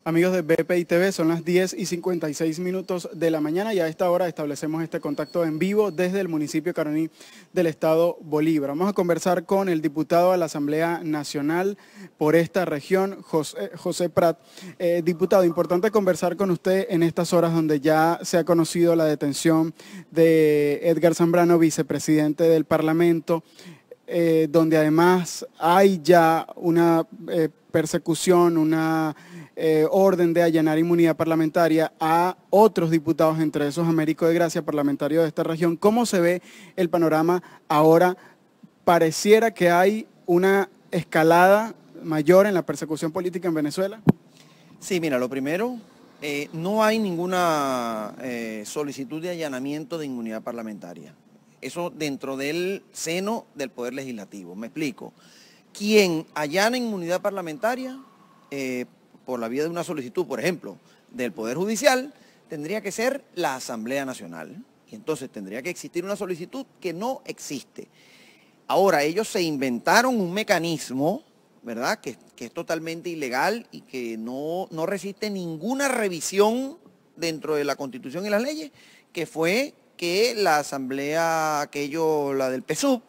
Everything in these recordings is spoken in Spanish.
Amigos de BPI TV, son las 10:56 de la mañana y a esta hora establecemos este contacto en vivo desde el municipio de Caroní del estado Bolívar. Vamos a conversar con el diputado de la Asamblea Nacional por esta región, José Prat. Diputado, importante conversar con usted en estas horas donde ya se ha conocido la detención de Edgar Zambrano, vicepresidente del Parlamento, donde además hay ya una persecución, una orden de allanar inmunidad parlamentaria a otros diputados, entre esos Américo de Gracia, parlamentario de esta región. ¿Cómo se ve el panorama ahora? Pareciera que hay una escalada mayor en la persecución política en Venezuela. Sí, mira, lo primero, no hay ninguna solicitud de allanamiento de inmunidad parlamentaria. Eso dentro del seno del Poder Legislativo. Me explico. Quien allana inmunidad parlamentaria por la vía de una solicitud, por ejemplo, del Poder Judicial, tendría que ser la Asamblea Nacional. Y entonces tendría que existir una solicitud que no existe. Ahora, ellos se inventaron un mecanismo, ¿verdad?, que es totalmente ilegal y que no resiste ninguna revisión dentro de la Constitución y las leyes, que fue que la Asamblea, la del PSUV,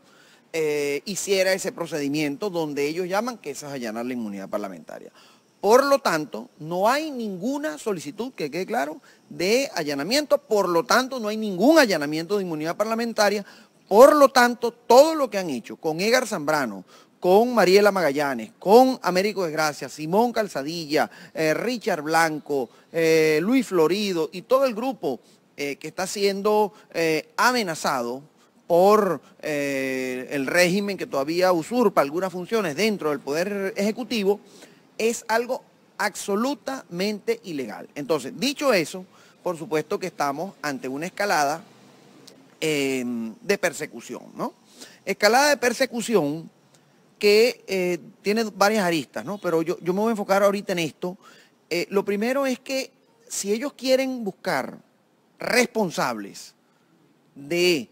hiciera ese procedimiento donde ellos llaman que eso es allanar la inmunidad parlamentaria. Por lo tanto, no hay ninguna solicitud, que quede claro, de allanamiento, por lo tanto, no hay ningún allanamiento de inmunidad parlamentaria, por lo tanto, todo lo que han hecho con Edgar Zambrano, con Mariela Magallanes, con Américo de Gracia, Simón Calzadilla, Richard Blanco, Luis Florido y todo el grupo que está siendo amenazado por el régimen que todavía usurpa algunas funciones dentro del Poder Ejecutivo, es algo absolutamente ilegal. Entonces, dicho eso, por supuesto que estamos ante una escalada de persecución, ¿no? Escalada de persecución que tiene varias aristas, ¿no? Pero yo me voy a enfocar ahorita en esto. Lo primero es que si ellos quieren buscar responsables de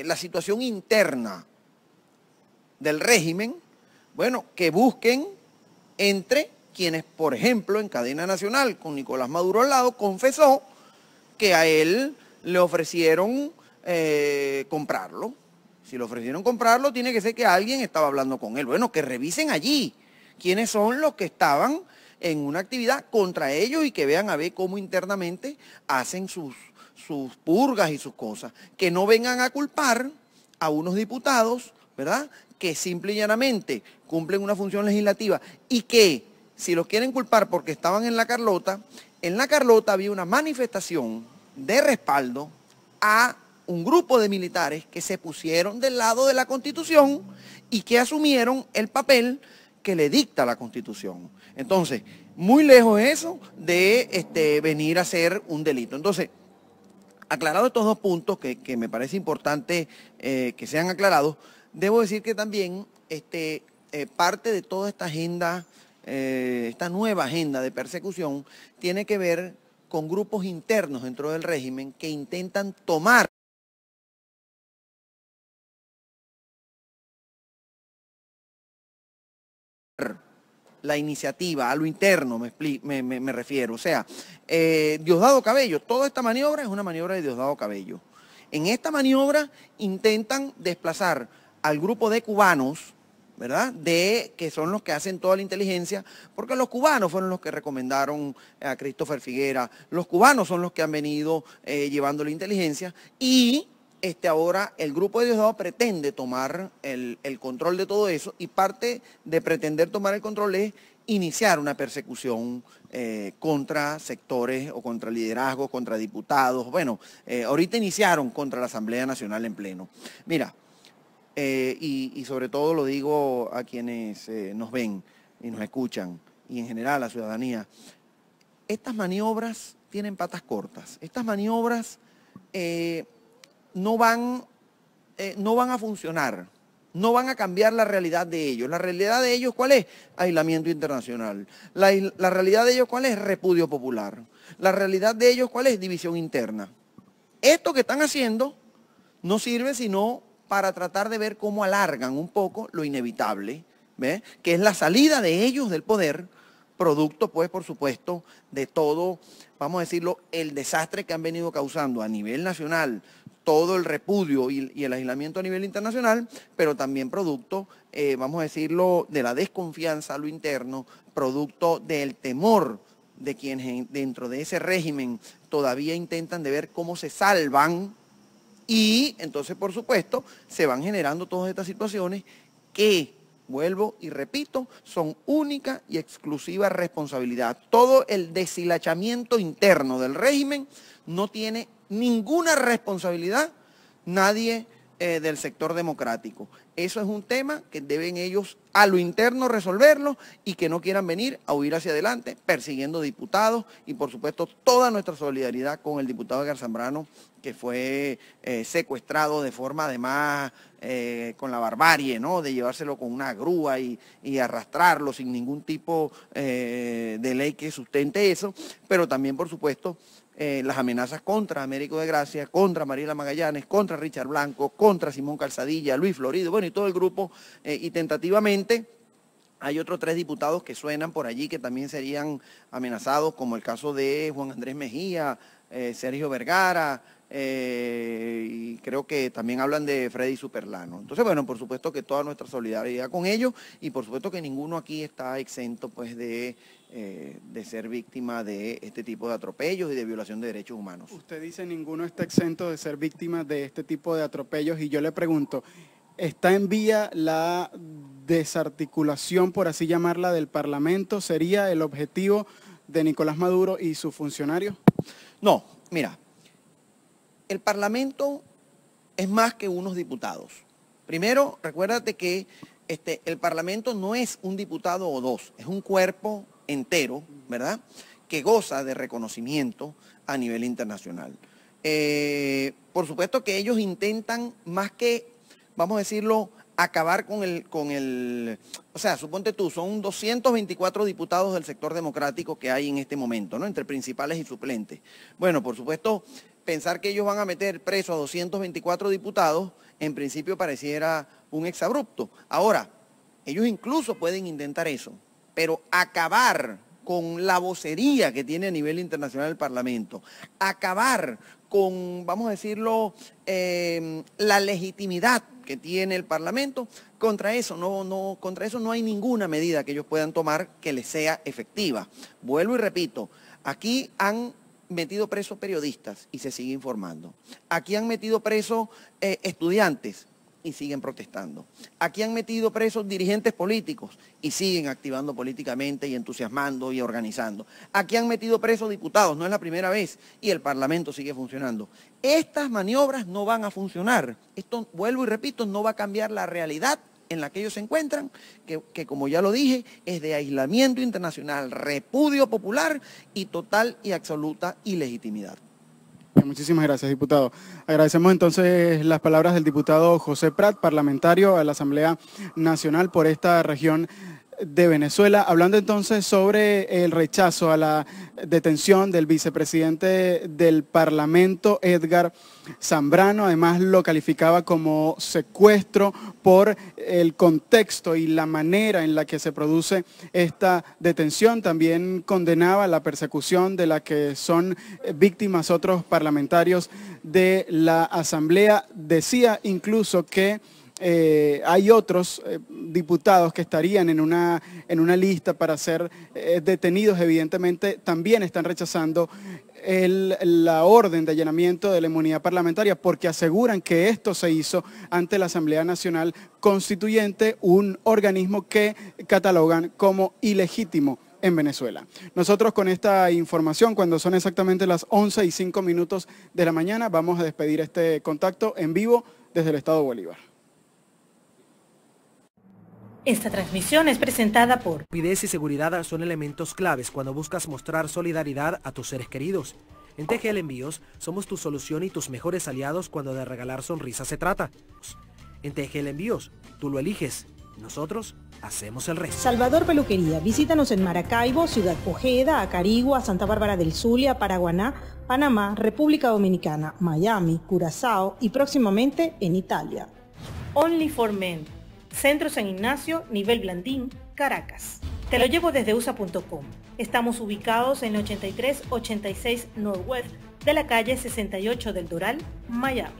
la situación interna del régimen, bueno, que busquen entre quienes, por ejemplo, en cadena nacional, con Nicolás Maduro al lado, confesó que a él le ofrecieron comprarlo. Si le ofrecieron comprarlo, tiene que ser que alguien estaba hablando con él. Bueno, que revisen allí quiénes son los que estaban en una actividad contra ellos y que vean a ver cómo internamente hacen sus purgas y sus cosas. Que no vengan a culpar a unos diputados, ¿verdad?, que simple y llanamente cumplen una función legislativa y que, si los quieren culpar porque estaban en la Carlota había una manifestación de respaldo a un grupo de militares que se pusieron del lado de la Constitución y que asumieron el papel que le dicta la Constitución. Entonces, muy lejos eso de venir a hacer un delito. Entonces, aclarados estos dos puntos que me parece importante que sean aclarados, debo decir que también parte de toda esta agenda, esta nueva agenda de persecución, tiene que ver con grupos internos dentro del régimen que intentan tomar la iniciativa a lo interno, me refiero. O sea, Diosdado Cabello, toda esta maniobra es una maniobra de Diosdado Cabello. En esta maniobra intentan desplazar al grupo de cubanos, ¿verdad?, que son los que hacen toda la inteligencia, porque los cubanos fueron los que recomendaron a Christopher Figuera, los cubanos son los que han venido llevando la inteligencia, y ahora el grupo de Diosdado pretende tomar el control de todo eso, y parte de pretender tomar el control es iniciar una persecución contra sectores o contra liderazgos, contra diputados. Bueno, ahorita iniciaron contra la Asamblea Nacional en pleno. Mira, y sobre todo lo digo a quienes nos ven y nos escuchan, y en general a la ciudadanía, estas maniobras tienen patas cortas. Estas maniobras no van a funcionar, no van a cambiar la realidad de ellos. La realidad de ellos, ¿cuál es? Aislamiento internacional. La realidad de ellos, ¿cuál es? Repudio popular. La realidad de ellos, ¿cuál es? División interna. Esto que están haciendo no sirve sino para tratar de ver cómo alargan un poco lo inevitable, ¿ves?, que es la salida de ellos del poder producto, pues, por supuesto, de todo, vamos a decirlo, el desastre que han venido causando a nivel nacional, todo el repudio y el aislamiento a nivel internacional, pero también producto, vamos a decirlo, de la desconfianza a lo interno, producto del temor de quienes dentro de ese régimen todavía intentan de ver cómo se salvan, y entonces, por supuesto, se van generando todas estas situaciones que, vuelvo y repito, son única y exclusiva responsabilidad. Todo el deshilachamiento interno del régimen no tiene ninguna responsabilidad nadie del sector democrático. Eso es un tema que deben ellos a lo interno resolverlo y que no quieran venir a huir hacia adelante persiguiendo diputados, y por supuesto toda nuestra solidaridad con el diputado Edgar Zambrano, que fue secuestrado de forma además con la barbarie, ¿no?, de llevárselo con una grúa y arrastrarlo sin ningún tipo de ley que sustente eso, pero también por supuesto las amenazas contra Américo de Gracia, contra Mariela Magallanes, contra Richard Blanco, contra Simón Calzadilla, Luis Florido, bueno, y todo el grupo, y tentativamente hay otros 3 diputados que suenan por allí que también serían amenazados, como el caso de Juan Andrés Mejía, Sergio Vergara, y creo que también hablan de Freddy Superlano. Entonces, bueno, por supuesto que toda nuestra solidaridad con ellos, y por supuesto que ninguno aquí está exento, pues, de ser víctima de este tipo de atropellos y de violación de derechos humanos. Usted dice ninguno está exento de ser víctima de este tipo de atropellos, y yo le pregunto, ¿está en vía la desarticulación, por así llamarla, del Parlamento? ¿Sería el objetivo de Nicolás Maduro y sus funcionarios? No, mira, el Parlamento es más que unos diputados. Primero, recuérdate que el Parlamento no es un diputado o 2, es un cuerpo entero, ¿verdad?, que goza de reconocimiento a nivel internacional. Por supuesto que ellos intentan, más que, vamos a decirlo, acabar con el, o sea, suponte tú, son 224 diputados del sector democrático que hay en este momento, ¿no?, entre principales y suplentes. Bueno, por supuesto, pensar que ellos van a meter preso a 224 diputados, en principio pareciera un exabrupto. Ahora, ellos incluso pueden intentar eso, pero acabar con la vocería que tiene a nivel internacional el Parlamento, acabar con, vamos a decirlo, la legitimidad que tiene el Parlamento, contra eso no hay ninguna medida que ellos puedan tomar que les sea efectiva. Vuelvo y repito, aquí han metido presos periodistas y se sigue informando. Aquí han metido presos estudiantes y siguen protestando. Aquí han metido presos dirigentes políticos y siguen activando políticamente y entusiasmando y organizando. Aquí han metido presos diputados, no es la primera vez, y el Parlamento sigue funcionando. Estas maniobras no van a funcionar. Esto, vuelvo y repito, no va a cambiar la realidad en la que ellos se encuentran, que como ya lo dije, es de aislamiento internacional, repudio popular y total y absoluta ilegitimidad. Muchísimas gracias, diputado. Agradecemos entonces las palabras del diputado José Prat, parlamentario a la Asamblea Nacional por esta región de Venezuela. Hablando entonces sobre el rechazo a la detención del vicepresidente del Parlamento, Edgar Zambrano, además lo calificaba como secuestro por el contexto y la manera en la que se produce esta detención. También condenaba la persecución de la que son víctimas otros parlamentarios de la Asamblea. Decía incluso que hay otros diputados que estarían en una lista para ser detenidos. Evidentemente también están rechazando la orden de allanamiento de la inmunidad parlamentaria, porque aseguran que esto se hizo ante la Asamblea Nacional Constituyente, un organismo que catalogan como ilegítimo en Venezuela. Nosotros con esta información, cuando son exactamente las 11:05 de la mañana, vamos a despedir este contacto en vivo desde el Estado Bolívar. Esta transmisión es presentada por... Rapidez y seguridad son elementos claves cuando buscas mostrar solidaridad a tus seres queridos. En TGL Envíos somos tu solución y tus mejores aliados cuando de regalar sonrisas se trata. En TGL Envíos, tú lo eliges. Nosotros hacemos el resto. Salvador Peluquería. Visítanos en Maracaibo, Ciudad Ojeda, Acarigua, Santa Bárbara del Zulia, Paraguaná, Panamá, República Dominicana, Miami, Curazao y próximamente en Italia. Only for Men. Centro San Ignacio, Nivel Blandín, Caracas. Te lo llevo desde USA.com. Estamos ubicados en el 8386 Northwest de la calle 68 del Doral, Miami.